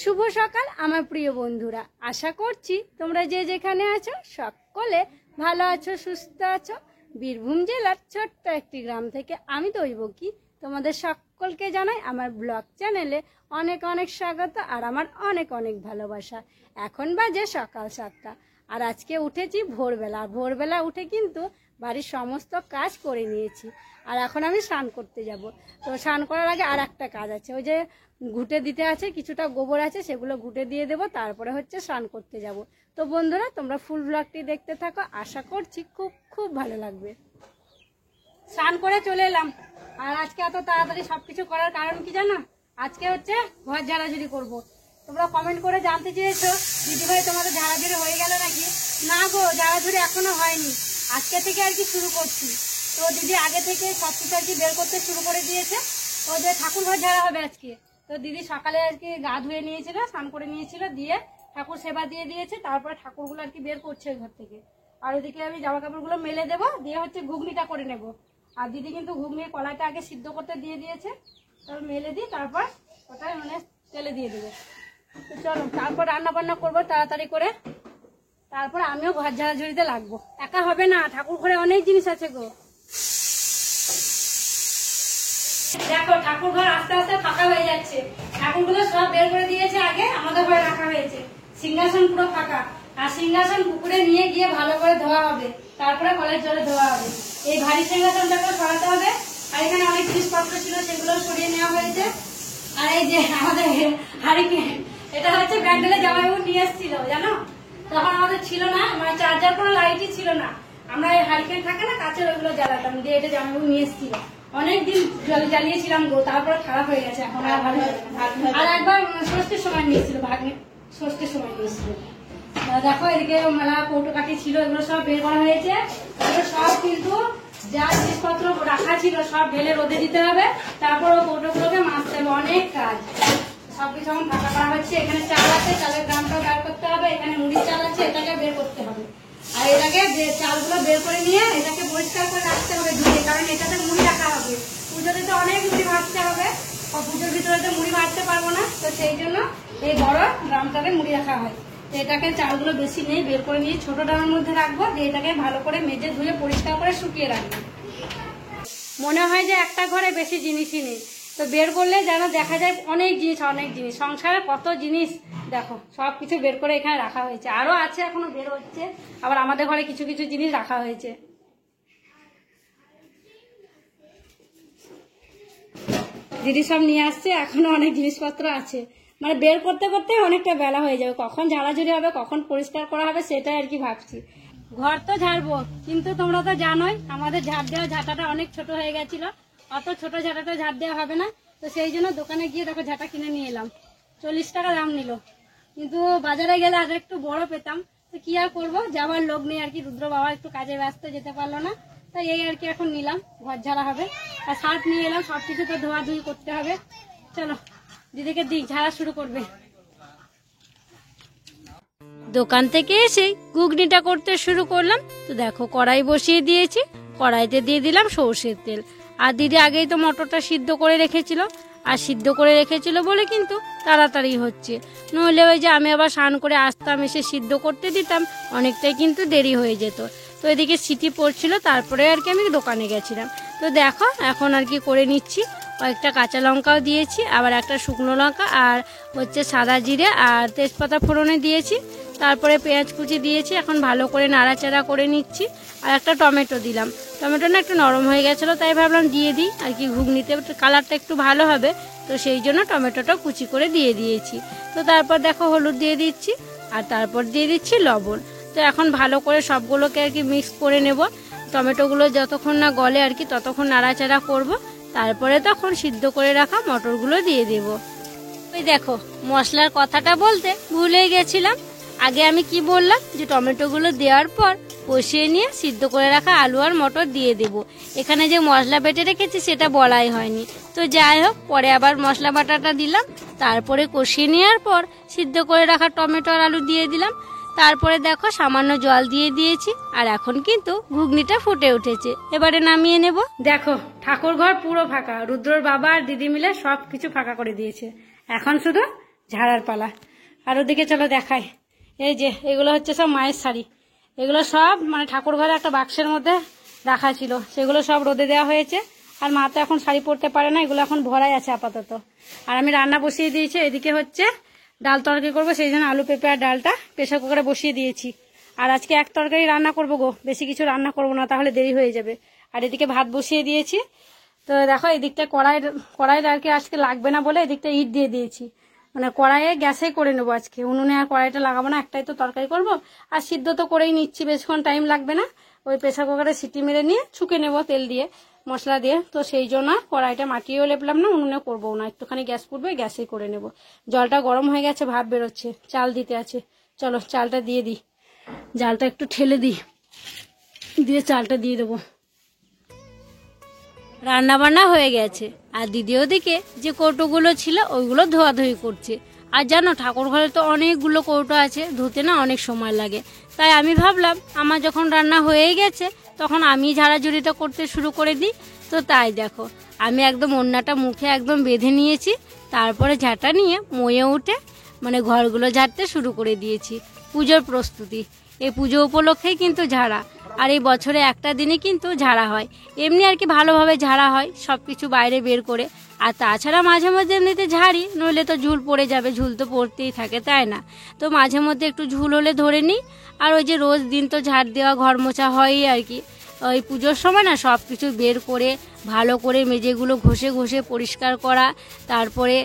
শুভ সকাল আমার প্রিয় বন্ধুরা, আশা করছি তোমরা যে যেখানে আছো সকলে ভালো আছো, সুস্থ আছো। বীরভূম জেলার ছোট্ট একটি গ্রাম থেকে আমি দৈবকী তোমাদের সকলকে জানাই আমার ব্লগ চ্যানেলে অনেক অনেক স্বাগত আর আমার অনেক অনেক ভালোবাসা। এখন বাজে সকাল 7টা আর আজকে উঠেছি ভোরবেলা। ভোরবেলা উঠে কিন্তু বাড়ির সমস্ত কাজ করে নিয়েছি আর এখন আমি স্নান করতে যাব। তো স্নান করার আগে আর একটা কাজ আছে, ওই যে ঘুঁটে দিতে আছে, কিছুটা গোবর আছে, সেগুলো ঘুঁটে দিয়ে দেবো, তারপরে হচ্ছে স্নান করতে যাব। তো বন্ধুরা তোমরা ফুল ব্লগটি দেখতে থাকো, আশা করছি খুব খুব ভালো লাগবে। স্নান করে চলে এলাম আর আজকে এত তাড়াতাড়ি সবকিছু করার কারণ কি জানো? আজকে হচ্ছে ঘর ঝাড়াঝাড়ি করব। তোমরা কমেন্ট করে জানতে চেয়েছো দিদিভাই তোমাদের ঝাড়াঝাড়ি হয়ে গেল নাকি? না গো, ঝাড়াঝাড়ি এখনো হয়নি, আজকে থেকে আর কি শুরু করছি। তো দিদি আগে থেকে সব কিছু আর কি বের করতে শুরু করে দিয়েছে। তো যে ঠাকুর ঘর ঝাড়া হবে আজকে, তো দিদি সকালে আর কি গা ধুয়ে নিয়েছিল, স্নান করে নিয়েছিল, দিয়ে ঠাকুর সেবা দিয়ে দিয়েছে, তারপরে ঠাকুরগুলো আর কি বের করছে ওই ঘর থেকে। আর ওইদিকে আমি জামা কাপড়গুলো মেলে দেবো, দিয়ে হচ্ছে ঘুগনিটা করে নেব। আর দিদি কিন্তু ঘুগনির কলাইটা আগে সিদ্ধ করতে দিয়ে দিয়েছে, তারপর মেলে দিই, তারপর ওটা মানে তেলে দিয়ে দেবো। তো চলো তারপর রান্না বান্না করবো তাড়াতাড়ি করে, তারপর আমিও ঘর ঝাড়াঝাড়িতে লাগবো। একা হবে না, ঠাকুর ঘরে অনেক জিনিস আছে গো। দেখো ঠাকুর ঘর আস্তে আস্তে ফাঁকা হয়ে যাচ্ছে, ঠাকুরগুলো সব বের করে দিয়েছে, আগে আমাদের ঘরে রাখা হয়েছে। সিংহাসন পুরো ফাঁকা, আর সিংহাসন পুকুরে নিয়ে গিয়ে ভালো করে ধোয়া হবে, তারপরে কলের জলে ধোয়া হবে। এই ভারী সিংহাসনটাকে সরাতে হবে, আর এখানে অনেক জিনিসপত্র ছিল সেগুলো সরিয়ে নেওয়া হয়েছে। আর এই যে আমাদের হারিকেন, এটা হচ্ছে ব্যান্ডেলে জামাইবাবু নিয়ে এসেছিল জানো, তখন আমাদের ছিল না, মানে চার্জার কোনো লাইটই ছিল না। আমরা এই হারিকেন থাকে না কাছের, ওইগুলো জ্বালাতাম, দিয়ে এটা জামাইবাবু নিয়ে এসেছিল। অনেকদিন জ্বালিয়েছিলাম গো, তারপরে খারাপ হয়ে গেছে, এখন আর ভালো। আর একবার ষষ্ঠীর সময় নিয়েছিল, ভাগ্নে ষষ্ঠীর সময় নিয়েছিল। দেখো এদিকে মেলা কৌটো কাঠি ছিল, এগুলো সব বের করা হয়েছে। এগুলো সব কিন্তু যা জিনিসপত্র রাখা ছিল সব ঢেলে রোদে দিতে হবে, তারপর ও কৌটোগুলোকে মাজতে হবে, অনেক কাজ। সবকিছু এখন ফাঁকা করা হচ্ছে। এখানে চাল আছে, চালের গ্রামটাও বের করতে হবে, এখানে মুড়ির চাল আছে, এটাকে বের করতে হবে। আর এটাকে চালগুলো বের করে নিয়ে এটাকে পরিষ্কার করে রাখতে হবে ধুয়ে, কারণ এটাতে মুড়ি রাখা হবে। পুজোতে তো অনেক মুড়ি ভাজতে হবে, পুজোর ভিতরে তো মুড়ি ভাজতে পারবো না, তো সেই জন্য এই বড় ড্রামটাতে মুড়ি রাখা হয়। তো এটাকে চালগুলো বেশি নেই, বের করে নিয়ে ছোট ড্রামের মধ্যে রাখবো, দিয়ে এটাকে ভালো করে মেজে ধুয়ে পরিষ্কার করে শুকিয়ে রাখবো। মনে হয় যে একটা ঘরে বেশি জিনিসই নেই, তো বের করলে যেন দেখা যায় অনেক জিনিস, অনেক জিনিস, সংসারে কত জিনিস। দেখো সব কিছু বের করে এখানে রাখা হয়েছে, আরো আছে এখনো বের হচ্ছে, আবার আমাদের ঘরে কিছু কিছু জিনিস রাখা হয়েছে। দিদি সব নিয়ে আসছে, এখনো অনেক জিনিসপত্র আছে, মানে বের করতে করতে অনেকটা বেলা হয়ে যাবে, কখন ঝাড়াঝাড়ি হবে কখন পরিষ্কার করা হবে সেটাই আর কি ভাবছি। ঘর তো ঝাড়বো, কিন্তু তোমরা তো জানোই আমাদের ঝাড় দেওয়া ঝাঁটাটা অনেক ছোট হয়ে গেছিল, অত ছোট ঝাঁটাটা ঝাড় দেওয়া হবে না। তো সেই জন্য দোকানে গিয়ে দেখো ঝাঁটা কিনে নিয়ে এলাম, 40 টাকা দাম নিল, কিন্তু বাজারে গেলে আর একটু বড় পেতাম। তো কি আর করবো, যাওয়ার লোক নেই আর কি, রুদ্র বাবা একটু কাজে ব্যস্ত, যেতে পারলো না, তাই এই আর কি এখন নিলাম, ঘর ঝাড়া হবে। আর শার্ট নিয়ে এলাম, সবকিছু তো ধোয়াধুয়ি করতে হবে। চলো দিদিকে দিই, ঝাড়া শুরু করবে। দোকান থেকে এসে ঘুগনিটা করতে শুরু করলাম। তো দেখো কড়াই বসিয়ে দিয়েছি, কড়াইতে দিয়ে দিলাম সর্ষের তেল। আর দিদি আগেই তো মটরটা সিদ্ধ করে রেখেছিল, আর সিদ্ধ করে রেখেছিল বলে কিন্তু তাড়াতাড়ি হচ্ছে, নইলে ওই যে আমি আবার স্নান করে আসতাম, এসে সিদ্ধ করতে দিতাম, অনেকটাই কিন্তু দেরি হয়ে যেত। তো এদিকে সিটি পড়ছিল, তারপরে আর কি আমি দোকানে গেছিলাম। তো দেখো এখন আর কি করে নিচ্ছি, কয়েকটা কাঁচা লঙ্কাও দিয়েছি, আবার একটা শুকনো লঙ্কা, আর হচ্ছে সাদা জিরে আর তেজপাতা ফোড়নে দিয়েছি, তারপরে পেঁয়াজ কুচি দিয়েছি। এখন ভালো করে নাড়াচাড়া করে নিচ্ছি, আর একটা টমেটো দিলাম। টমেটো না একটু নরম হয়ে গেছিলো, তাই ভাবলাম দিয়ে দিই, আর কি ঘুগনিতে কালারটা একটু ভালো হবে, তো সেই জন্য টমেটোটা কুচি করে দিয়ে দিয়েছি। তো তারপর দেখো হলুদ দিয়ে দিচ্ছি, আর তারপর দিয়ে দিচ্ছি লবণ। তো এখন ভালো করে সবগুলোকে আর কি মিক্স করে নেব, টমেটোগুলো যতক্ষণ না গলে আর কি ততক্ষণ নাড়াচাড়া করব, তারপরে তখন সিদ্ধ করে রাখা মটরগুলো দিয়ে দেব। ওই দেখো মশলার কথাটা বলতে ভুলে গেছিলাম, আগে আমি কি বললাম যে টমেটোগুলো দেওয়ার পর কষিয়ে নিয়ে সিদ্ধ করে রাখা আলু আর মটর দিয়ে দেব। এখানে যে মশলা বেটে রেখেছি সেটা বলাই হয়নি, তো যাই হোক পরে আবার মশলা বাটাটা দিলাম, তারপরে কষিয়ে নেওয়ার পর সিদ্ধ করে রাখা টমেটো আর আলু দিয়ে দিলাম, তারপরে দেখো সামান্য জল দিয়ে দিয়েছি, আর এখন কিন্তু ঘুগনিটা ফুটে উঠেছে, এবারে নামিয়ে নেব। দেখো ঠাকুর ঘর পুরো ফাঁকা, রুদ্রর বাবা আর দিদি মিলে সব কিছু ফাঁকা করে দিয়েছে, এখন শুধু ঝাড়ার পালা। আর ওদিকে চলো দেখাই, এই যে এগুলো হচ্ছে সব মায়ের শাড়ি, এগুলো সব মানে ঠাকুর ঘরে একটা বাক্সের মধ্যে রাখা ছিল, সেগুলো সব রোদে দেওয়া হয়েছে। আর মা তো এখন শাড়ি পরতে পারে না, এগুলো এখন ভরাই আছে আপাতত। আর আমি রান্না বসিয়ে দিয়েছি, এদিকে হচ্ছে ডাল তরকারি করবো, সেই জন্য আলু পেঁপে আর ডালটা প্রেসার কুকারে বসিয়ে দিয়েছি। আর আজকে এক তরকারি রান্না করবো গো, বেশি কিছু রান্না করবো না, তাহলে দেরি হয়ে যাবে। আর এদিকে ভাত বসিয়ে দিয়েছি। তো দেখো এদিকটা কড়াইয়ের আর কি আজকে লাগবে না বলে এদিকটা ইট দিয়ে দিয়েছি, মানে কড়াইয়ে গ্যাসে করে নেবো আজকে, উনুনে আর কড়াইটা লাগাবো না, একটাই তো তরকারি করবো। আর সিদ্ধ তো করেই নিচ্ছি, বেশিক্ষণ টাইম লাগবে না, ওই প্রেসার কুকারে সিটি মেরে নিয়ে ছুকে নেবো তেল দিয়ে মশলা দিয়ে। তো সেই জন্য কড়াইটা মাটিয়েও লেপলাম না, উনুনে করবো না, একটুখানি গ্যাস পুড়বে, গ্যাসেই করে নেব। জলটা গরম হয়ে গেছে, ভাপ বেরোচ্ছে, চাল দিতে আছে। চলো চালটা দিয়ে দিই, জালটা একটু ঠেলে দিই, দিয়ে চালটা দিয়ে দেবো। রান্না বান্না হয়ে গেছে, আর দিদি ওদিকে যে কৌটোগুলো ছিল ওইগুলো ধোয়াধুয়ি করছে। আর জানো ঠাকুর ঘরে তো অনেকগুলো কৌটো আছে, ধুতে না অনেক সময় লাগে। তাই আমি ভাবলাম আমার যখন রান্না হয়েই গেছে তখন আমি ঝাড়াঝুড়িটা করতে শুরু করে দিই। তো তাই দেখো আমি একদম ওড়নাটা মুখে একদম বেঁধে নিয়েছি, তারপরে ঝাঁটা নিয়ে ময়ে উঠে মানে ঘরগুলো ঝাড়তে শুরু করে দিয়েছি। পুজোর প্রস্তুতি, এই পুজো উপলক্ষেই কিন্তু ঝাড়া। আর এই বছরে একটা দিনে কিন্তু ঝাড়া হয়, এমনি আর কি ভালোভাবে ঝাড়া হয় সব কিছু বাইরে বের করে। আর তাছাড়া মাঝে মধ্যে এমনিতে ঝাড়ি, নইলে তো ঝুল পড়ে যাবে, ঝুল তো পড়তেই থাকে তাই না। তো মাঝে মধ্যে একটু ঝুল হলে ধরে নিই। আর ওই যে রোজ দিন তো ঝাড় দেওয়া ঘর মোছা হয়ই আর কি, ওই পুজোর সময় না সব কিছু বের করে ভালো করে মেজেগুলো ঘষে ঘষে পরিষ্কার করা, তারপরে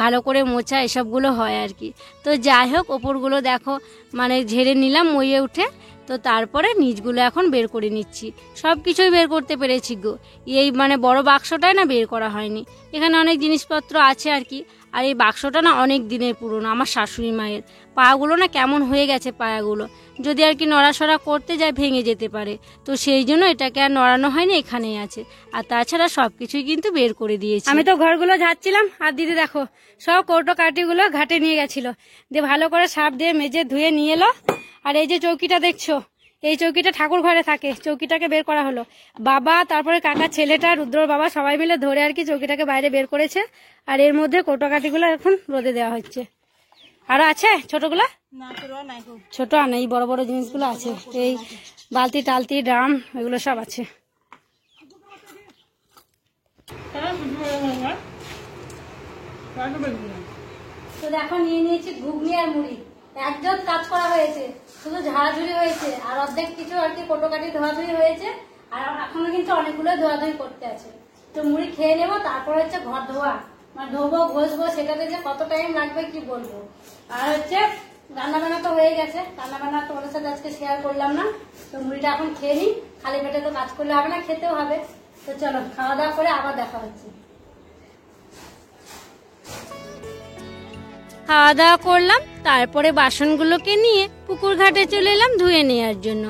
ভালো করে মোছা, এসবগুলো হয় আর কি। তো যাই হোক ওপরগুলো দেখো মানে ঝেড়ে নিলাম মইয়ে উঠে। তো তারপরে নিচগুলো এখন বের করে নিচ্ছি, সব কিছুই বের করতে পেরেছি গো। এই মানে বড় বাক্সটাই না বের করা হয়নি, এখানে অনেক জিনিসপত্র আছে আর কি। আর এই বাক্সটা না অনেক দিনের পুরনো, আমার শাশুড়ি মায়ের। পাগুলো না কেমন হয়ে গেছে পায়াগুলো, যদি আর কি নড়াসড়া করতে যায় ভেঙে যেতে পারে। তো সেই জন্য এটাকে আর নড়ানো হয়নি, এখানেই আছে। আর তাছাড়া সব কিছুই কিন্তু বের করে দিয়েছি। আমি তো ঘরগুলো ঝাড়ছিলাম, আর দিদি দেখো সব কৌটো কাঠিগুলো ঘাটে নিয়ে গেছিল, দিয়ে ভালো করে সার্ফ দিয়ে মেজে ধুয়ে নিয়ে এলো। আর এই যে চৌকিটা দেখছো, এই চৌকিটা ঠাকুর ঘরে থাকে, চৌকিটাকে বের করা হলো। বাবা তারপরে কাকার ছেলেটা রুদ্রর বাবা সবাই মিলে ধরে আর কি চৌকিটাকে বাইরে বের করেছে। আর এর মধ্যে কৌটোকাঠিগুলো এখন রোদে দেওয়া হচ্ছে। আরো আছে ছোটগুলো, ছোট আর নেই, বড় বড় জিনিসগুলো আছে, এই বালতি টালতি ড্রাম এগুলো সব আছে। তো দেখো নিয়ে নিয়েছি ঘুগনি আর মুড়ি, একজন কাজ করা হয়েছে, শুধু ঝাড়াঝুড়ি হয়েছে, আর অর্ধেক কিছু আর কি কৌটোকাঠি ধোয়াধুয়ি হয়েছে। আর এখনো কিন্তু অনেকগুলো ধোয়াধুয়ি করতে আছে। তো মুড়ি খেয়ে নেবো, তারপর হচ্ছে ঘর ধোয়া, মানে ধোবো ঘষবো, সেটাতে যে কত টাইম লাগবে কি বলবো। আর হচ্ছে রান্না বান্না তো হয়ে গেছে, রান্না বান্না তোমাদের সাথে আজকে শেয়ার করলাম না। তো মুড়িটা এখন খেয়ে নিই, খালি পেটে তো কাজ করলে হবে না, খেতেও হবে। তো চলো খাওয়া দাওয়া করে আবার দেখা হচ্ছে। খাওয়া দাওয়া করলাম, তারপরে বাসনগুলোকে নিয়ে পুকুর ঘাটে চলে এলাম ধুয়ে নেওয়ার জন্য।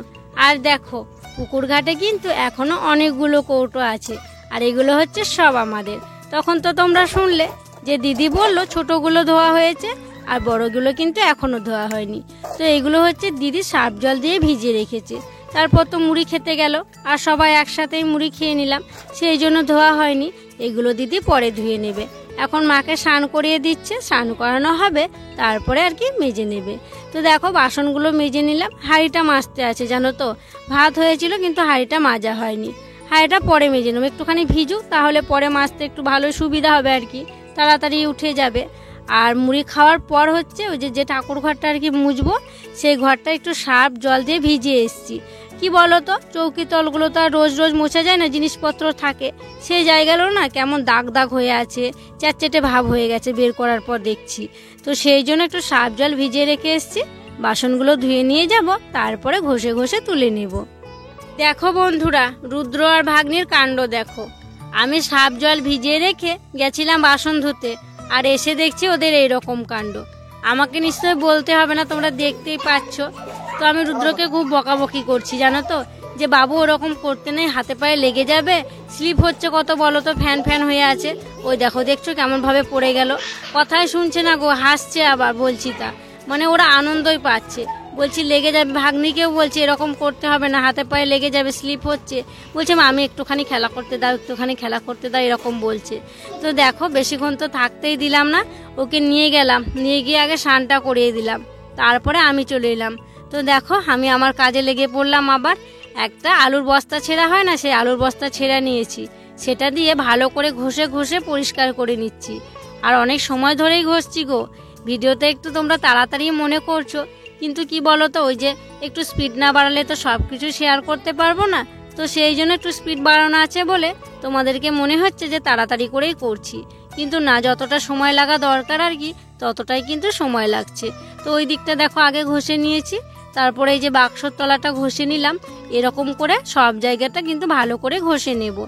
আর দেখো পুকুর ঘাটে কিন্তু এখনো অনেকগুলো কৌটো আছে, আর এগুলো হচ্ছে সব আমাদের। তখন তো তোমরা শুনলে যে দিদি বলল ছোটগুলো ধোয়া হয়েছে আর বড়গুলো কিন্তু এখনো ধোয়া হয়নি। তো এগুলো হচ্ছে দিদি সার্ফ জল দিয়ে ভিজিয়ে রেখেছে, তারপর তো মুড়ি খেতে গেল আর সবাই একসাথেই মুড়ি খেয়ে নিলাম, সেই জন্য ধোয়া হয়নি। এগুলো দিদি পরে ধুয়ে নেবে। এখন মাকে স্নান করিয়ে দিচ্ছে, স্নান করানো হবে তারপরে আর কি মেজে নেবে। তো দেখো বাসনগুলো মেজে নিলাম, হাঁড়িটা মাজতে আছে জানো তো, ভাত হয়েছিল কিন্তু হাঁড়িটা মাজা হয়নি। হাঁড়িটা পরে মেজে নেবো, একটুখানি ভিজু, তাহলে পরে মাজতে একটু ভালো সুবিধা হবে আর কি, তাড়াতাড়ি উঠে যাবে। আর মুড়ি খাওয়ার পর হচ্ছে ওই যে ঠাকুর ঘরটা আর কি মুছবো, সেই ঘরটা একটু সার্ফ জল দিয়ে ভিজিয়ে এসছি। কি বলো তো, চৌকি তলগুলো তো আর রোজ রোজ মোছা যায় না, জিনিসপত্র থাকে, সেই জায়গাগুলো না কেমন দাগ দাগ হয়ে আছে, চ্যাটচেটে ভাব হয়ে গেছে বের করার পর দেখছি। তো সেই জন্য একটু সার্ফ জল ভিজিয়ে রেখে এসছি, বাসনগুলো ধুয়ে নিয়ে যাব, তারপরে ঘষে ঘষে তুলে নেব। দেখো বন্ধুরা, রুদ্র আর ভাগ্নির কাণ্ড দেখো, আমি সার্ফ জল ভিজিয়ে রেখে গেছিলাম বাসন ধুতে, আর এসে দেখছি ওদের এইরকম কাণ্ড। আমাকে নিশ্চয়ই বলতে হবে না, তোমরা দেখতেই পাচ্ছ। তো আমি রুদ্রকে খুব বকাবকি করছি জানো তো, যে বাবু ওরকম করতে নেই, হাতে পায়ে লেগে যাবে, স্লিপ হচ্ছে কত বলো তো, ফ্যান ফ্যান হয়ে আছে। ওই দেখো দেখছো কেমন ভাবে পড়ে গেল, কথাই শুনছে না গো, হাসছে আবার বলছি তা, মানে ওরা আনন্দই পাচ্ছে। বলছি লেগে যাবে, ভাগ্নিকেও বলছি এরকম করতে হবে না, হাতে পায়ে লেগে যাবে, স্লিপ হচ্ছে। বলছে মা আমি একটুখানি খেলা করতে দাও, একটুখানি খেলা করতে দাও, এরকম বলছে। তো দেখো বেশিক্ষণ তো থাকতেই দিলাম না, ওকে নিয়ে গেলাম, নিয়ে গিয়ে আগে স্নানটা করিয়ে দিলাম, তারপরে আমি চলে এলাম। তো দেখো আমি আমার কাজে লেগে পড়লাম। আবার একটা আলুর বস্তা ছেঁড়া হয় না, সেই আলুর বস্তা ছেঁড়া নিয়েছি, সেটা দিয়ে ভালো করে ঘষে ঘষে পরিষ্কার করে নিচ্ছি। আর অনেক সময় ধরেই ঘষছি গো। ভিডিওতে একটু তোমরা তাড়াতাড়ি মনে করছো, কিন্তু কি বলো তো, ওই যে একটু স্পিড না বাড়ালে তো সব কিছু শেয়ার করতে পারবো না। তো সেই জন্য একটু স্পিড বাড়ানো আছে বলে তোমাদেরকে মনে হচ্ছে যে তাড়াতাড়ি করেই করছি, কিন্তু না, যতটা সময় লাগা দরকার আর কি ততটাই কিন্তু সময় লাগছে। তো ওই দিকটা দেখো আগে ঘষে নিয়েছি, তারপরে এই যে বাক্সর তলাটা ঘষে নিলাম। এরকম করে সব জায়গাটা কিন্তু ভালো করে ঘষে নেব,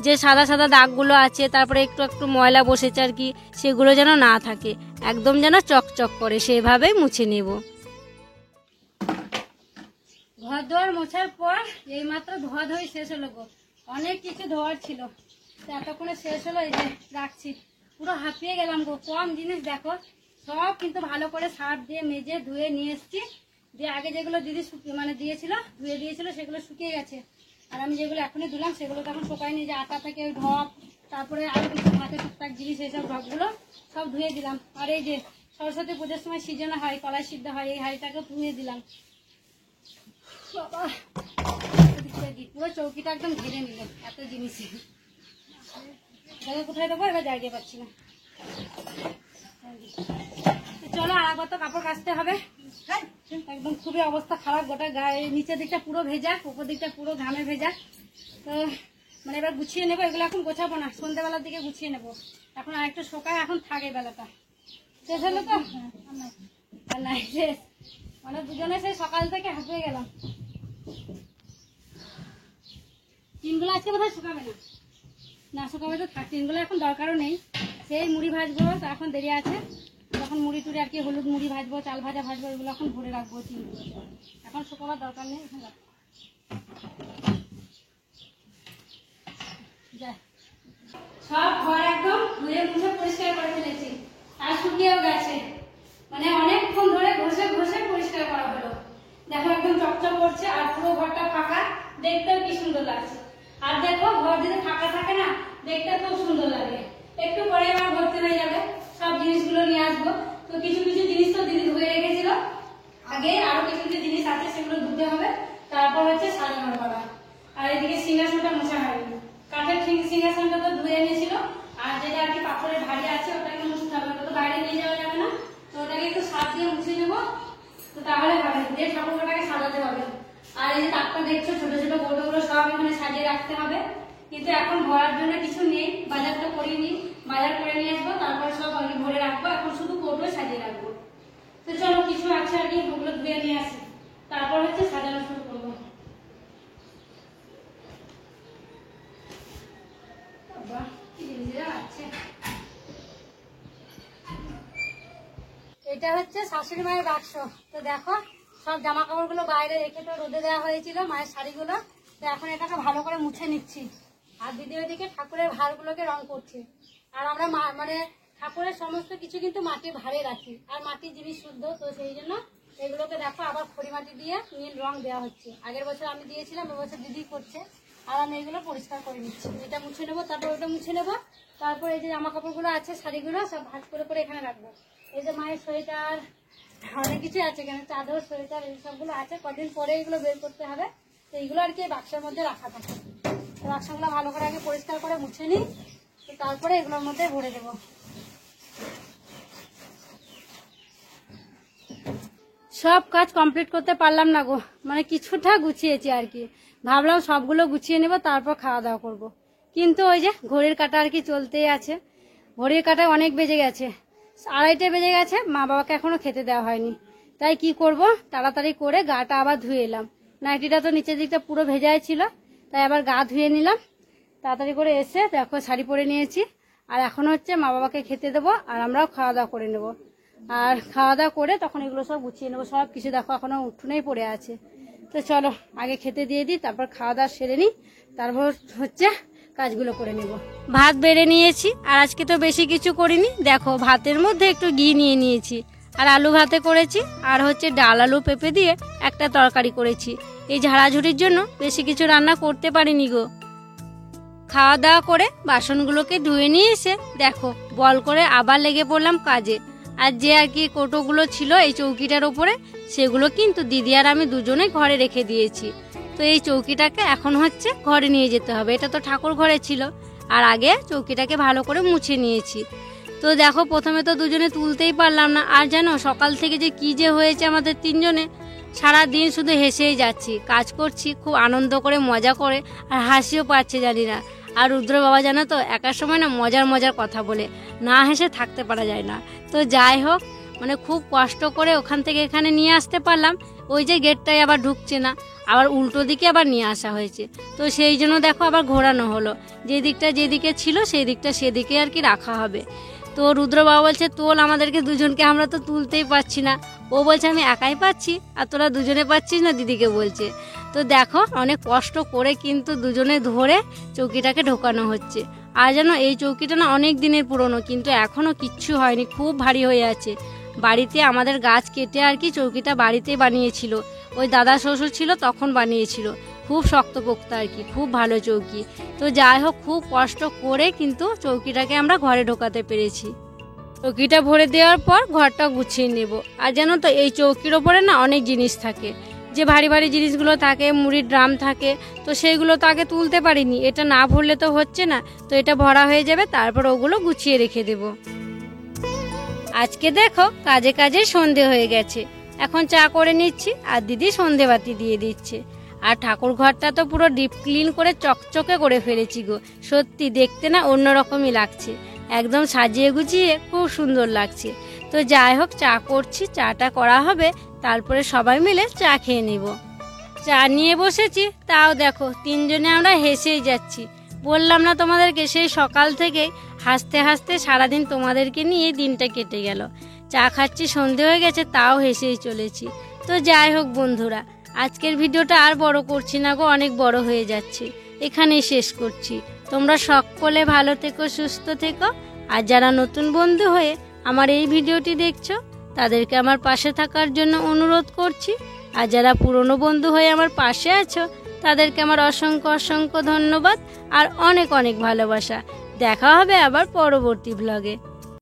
যে সাদা সাদা দাগগুলো আছে, তারপরে একটু একটু ময়লা বসেছে আর কি, সেগুলো যেন না থাকে, একদম যেন চকচক করে সেভাবেই মুছে নেব। ঘর দোয়ার মোছার পর এইমাত্র ধোয়া ধোয়াই শেষ হলো গো। অনেক কিছু ধোয়ার ছিল, এতক্ষণে শেষ হলো। এই যে রাখছি, পুরো হাঁপিয়ে গেলাম গো। কম জিনিস দেখো, সব কিন্তু ভালো করে সার্ফ দিয়ে মেজে ধুয়ে নিয়ে এসছি। দিয়ে আগে যেগুলো দিদি দিয়েছিল, ধুয়ে দিয়েছিল, সেগুলো শুকিয়ে গেছে। আর আমি যেগুলো এখনই ধুলাম সেগুলো তখন শুকায়নি, যে আটা থেকে ওই ঢপ, তারপরে আরো কিছু হাতে টুকটাক জিনিস, এইসব ঢপগুলো সব ধুয়ে দিলাম। আর এই যে সরস্বতী পুজোর সময় সিজনে হয়, কলাই সিদ্ধ হয়, এই হাঁড়িটাকে ধুয়ে দিলাম। পুরো চৌকিটা একদম ঘিরে নিল এত জিনিস, কোথায় দেবো এবার জায়গা পাচ্ছি না। চলো আর একবার তো কাপড় কাচতে হবে, একদম খুবই অবস্থা খারাপ, গোটা গায়ে নিচের দিকটা পুরো ভেজা, উপর দিকটা পুরো ঘামে ভেজা। তো মানে এবার গুছিয়ে নেবো, এগুলো এখন গোছাবো না, সন্ধ্যেবেলার দিকে গুছিয়ে নেবো। এখন আরেকটু শোকায়, এখন থাকে বেলাটা শেষ হলো তো, নাই শেষ, মানে দুজনে সেই সকাল থেকে হাঁপিয়ে গেলাম। টিনগুলো আজকে বোধহয় শুকাবে না, না শুকাবে তো থাক, টিনগুলো এখন দরকারও নেই। সেই মুড়ি ভাজবো, তো এখন দেরি আছে, তখন মুড়ি টুড়ি আর কি হলুদ মুড়ি ভাজবো, চাল ভাজা ভাজবো, এগুলো এখন ভরে রাখবো টিনগুলো, এখন শুকাবার দরকার নেই। এখন সব ঘর একদম ধুয়ে মুছে পরিষ্কার করে ফেলেছি, আর শুকিয়েও গেছে, মানে অনেকক্ষণ ধরে ঘষে ঘষে পরিষ্কার করা হলো। দেখো একদম চকচক করছে, আর পুরো ঘরটা ফাঁকা, দেখতেও কি সুন্দর লাগছে। আর দেখো ঘর যদি ফাঁকা থাকে না, দেখতে খুব সুন্দর লাগে। একটু পরে আবার ভর্তি হয়ে যাবে, সব জিনিসগুলো নিয়ে আসবো। তো কিছু কিছু জিনিস তো দিদি ধুয়ে রেখেছিল আগে, আরো কিছু কিছু জিনিস আছে সেগুলো ধুতে হবে, তারপর হচ্ছে সাজানো করা। আর এদিকে সিংহাসনটা মোছা হয়নি, কাঠের সিংহাসনটা তো ধুয়ে এনেছিল, আর যেটা আর কি পাথরের ভারী আছে ওটাকে মুছতে হবে, ওটা তো বাইরে নিয়ে যাওয়া যাবে না, তো ওটাকে একটু সার দিয়ে মুছে নেবো, তো তাহলে হবে, দিয়ে ঠাকুরটাকে সাজাতে হবে। আর এই যে তাকটা দেখছো, ছোট ছোট কৌটোগুলো সব এখানে সাজিয়ে রাখতে হবে, কিন্তু এখন ভরার জন্য কিছু নেই, বাজারটা করিনি, বাজার করে নিয়ে আসবো, তারপর সব আমি ভরে রাখবো, এখন শুধু কৌটো সাজিয়ে রাখবো। তো চলো কিছু আছে আর কি, ওগুলো ধুয়ে নিয়ে আসি, তারপর হচ্ছে সাজানো শুরু করবো। এটা হচ্ছে শাশুড়ি মায়ের বাক্স। তো দেখো সব জামা কাপড় গুলো বাইরে রেখে তো রোদে দেওয়া হয়েছিল, মায়ের শাড়িগুলো, তো এখন এটাকে ভালো করে মুছে নিচ্ছি। আর দিদি ওইদিকে ঠাকুরের ভাঁড়গুলোকে রং করছে। আর আমরা মানে ঠাকুরের সমস্ত কিছু কিন্তু মাটির ভাঁড়ে রাখি, আর মাটির জিনিস শুদ্ধ, তো সেই জন্য এগুলোকে দেখো আবার খড়ি মাটি দিয়ে নীল রং দেওয়া হচ্ছে। আগের বছর আমি দিয়েছিলাম, এবছর দিদি করছে, আর আমি এগুলো পরিষ্কার করে নিচ্ছি। এটা মুছে নেবো, তারপর ওটা মুছে নেবো, তারপর এই যে জামা কাপড়গুলো আছে, শাড়িগুলো সব ভাঁজ করে করে এখানে রাখবো। এই যে মায়ের সোয়েটার, অনেক কিছু আছে এখানে, চাদর, সোয়েটার, এই সবগুলো আছে, কদিন পরে এগুলো বের করতে হবে। তো এইগুলো আর কি বাক্সের মধ্যে রাখা থাকে, তো বাক্সগুলো ভালো করে আগে পরিষ্কার করে মুছে নিই, তো তারপরে এগুলোর মধ্যে ভরে দেবো। সব কাজ কমপ্লিট করতে পারলাম না গো, মানে কিছুটা গুছিয়েছি আর কি, ভাবলাম সবগুলো গুছিয়ে নেব, তারপর খাওয়া দাওয়া করব। কিন্তু ওই যে ঘড়ির কাঁটা আর কি চলতেই আছে, ঘড়ির কাঁটায় অনেক বেজে গেছে, 2:30 বেজে গেছে, মা বাবাকে এখনো খেতে দেওয়া হয়নি। তাই কি করব, তাড়াতাড়ি করে গাটা আবার ধুয়ে এলাম, নাইটিটা তো নিচের দিকটা পুরো ভেজাই ছিল, তাই আবার গা ধুয়ে নিলাম। তাড়াতাড়ি করে এসে দেখো শাড়ি পরে নিয়েছি, আর এখন হচ্ছে মা বাবাকে খেতে দেবো, আর আমরাও খাওয়া দাওয়া করে নেব। আর খাওয়া দাওয়া করে তখন এগুলো সব গুছিয়ে নেবো, সব কিছু দেখো এখনো উঠোনেই পড়ে আছে। তো চলো আগে খেতে দিয়ে দিই, তারপর খাওয়া দাওয়া সেরে নিই, তারপর হচ্ছে কাজগুলো করে নেব। ভাত বেড়ে নিয়েছি, আর আজকে তো বেশি কিছু করিনি, দেখো ভাতের মধ্যে একটু ঘি নিয়ে নিয়েছি, আর আলু ভাতে করেছি, আর হচ্ছে ডাল আলু পেঁপে দিয়ে একটা তরকারি করেছি। এই ঝাড়াঝুড়ির জন্য বেশি কিছু রান্না করতে পারিনি গো। খাওয়া দাওয়া করে বাসনগুলোকে ধুয়ে নিয়ে এসে দেখো বল করে আবার লেগে পড়লাম কাজে। আর যে আর কি কৌটোগুলো ছিল এই চৌকিটার ওপরে, সেগুলো কিন্তু দিদি আর আমি দুজনেই ঘরে রেখে দিয়েছি। তো এই চৌকিটাকে এখন হচ্ছে ঘরে নিয়ে যেতে হবে। এটা তো ঠাকুর ঘরে ছিল, আর আগে চৌকিটাকে ভালো করে মুছে নিয়েছি। তো দেখো প্রথমে তো দুজনে তুলতেই পারলাম না। আর জানো সকাল থেকে যে কি যে হয়েছে আমাদের তিনজনে, সারা দিন শুধু হেসেই যাচ্ছি, কাজ করছি খুব আনন্দ করে মজা করে, আর হাসিও পাচ্ছে জানি না। আর রুদ্র বাবা জানো তো একার সময় না মজার মজার কথা বলে, না হেসে থাকতে পারা যায় না। তো যাই হোক, মানে খুব কষ্ট করে ওখান থেকে এখানে নিয়ে আসতে পারলাম। ওই যে গেটটায় আবার ঢুকছে না, আবার উল্টো দিকে আবার নিয়ে আসা হয়েছে। তো সেই জন্য দেখো আবার ঘোরানো হলো, যে দিকটা যেদিকে ছিল সেই দিকটা সেদিকে আর কি রাখা হবে। তো রুদ্র বাবা বলছে তোল আমাদেরকে দুজনকে, আমরা তো তুলতেই পারছি না। ও বলছে আমি একাই পাচ্ছি, আর তোরা দুজনে পাচ্ছিস না, দিদিকে বলছে। তো দেখো অনেক কষ্ট করে কিন্তু দুজনে ধরে চৌকিটাকে ঢোকানো হচ্ছে। আর যেন এই চৌকিটা না অনেক দিনের পুরনো, কিন্তু এখনও কিচ্ছু হয়নি, খুব ভারী হয়ে আছে। বাড়িতে আমাদের গাছ কেটে আর কি চৌকিটা বাড়িতে বানিয়েছিল, ওই দাদা শ্বশুর ছিল তখন বানিয়েছিল। খুব শক্তপোক্ত আর কি, খুব ভালো চৌকি। তো যাই হোক খুব কষ্ট করে কিন্তু চৌকিটাকে আমরা ঘরে ঢোকাতে পেরেছি। চৌকিটা ভরে দেওয়ার পর ঘরটা গুছিয়ে নেব। আর জানো তো এই চৌকির ওপরে না অনেক জিনিস থাকে, যে ভারী ভারী জিনিসগুলো থাকে, মুড়ির ড্রাম থাকে, তো সেইগুলো তো আগে তুলতে পারিনি। এটা না ভরলে তো হচ্ছে না, তো এটা ভরা হয়ে যাবে, তারপর ওগুলো গুছিয়ে রেখে দেব। আজকে দেখো কাজে কাজে সন্ধে হয়ে গেছে, এখন চা করে নিচ্ছি আর দিদি সন্ধে বাতি দিয়ে দিচ্ছে। আর ঠাকুর ঘরটা তো পুরো ডিপ ক্লিন করে চকচকে করে ফেলেছি গো, সত্যি দেখতে না অন্যরকমই লাগছে, একদম সাজিয়ে গুছিয়ে খুব সুন্দর লাগছে। তো যাই হোক চা করছি, চাটা করা হবে, তারপরে সবাই মিলে চা খেয়ে নিব। চা নিয়ে বসেছি, তাও দেখো তিনজনে আমরা হেসেই যাচ্ছি। বললাম না তোমাদেরকে, সেই সকাল থেকে হাসতে হাসতে সারাদিন তোমাদেরকে নিয়ে দিনটা কেটে গেল। চা খাচ্ছি, সন্ধে হয়ে গেছে, তাও হেসেই চলেছি। তো যাই হোক বন্ধুরা, আজকের ভিডিওটা আর বড় করছি না গো, অনেক বড় হয়ে যাচ্ছে, এখানেই শেষ করছি। তোমরা সকলে ভালো থেকো, সুস্থ থেকো। আর যারা নতুন বন্ধু হয়ে আমার এই ভিডিওটি দেখছো, তাদেরকে আমার পাশে থাকার জন্য অনুরোধ করছি। আর যারা পুরনো বন্ধু হয়ে আমার পাশে আছো, তাদেরকে আমার অসংখ্য অসংখ্য ধন্যবাদ আর অনেক অনেক ভালোবাসা। দেখা হবে আবার পরবর্তী ব্লগে।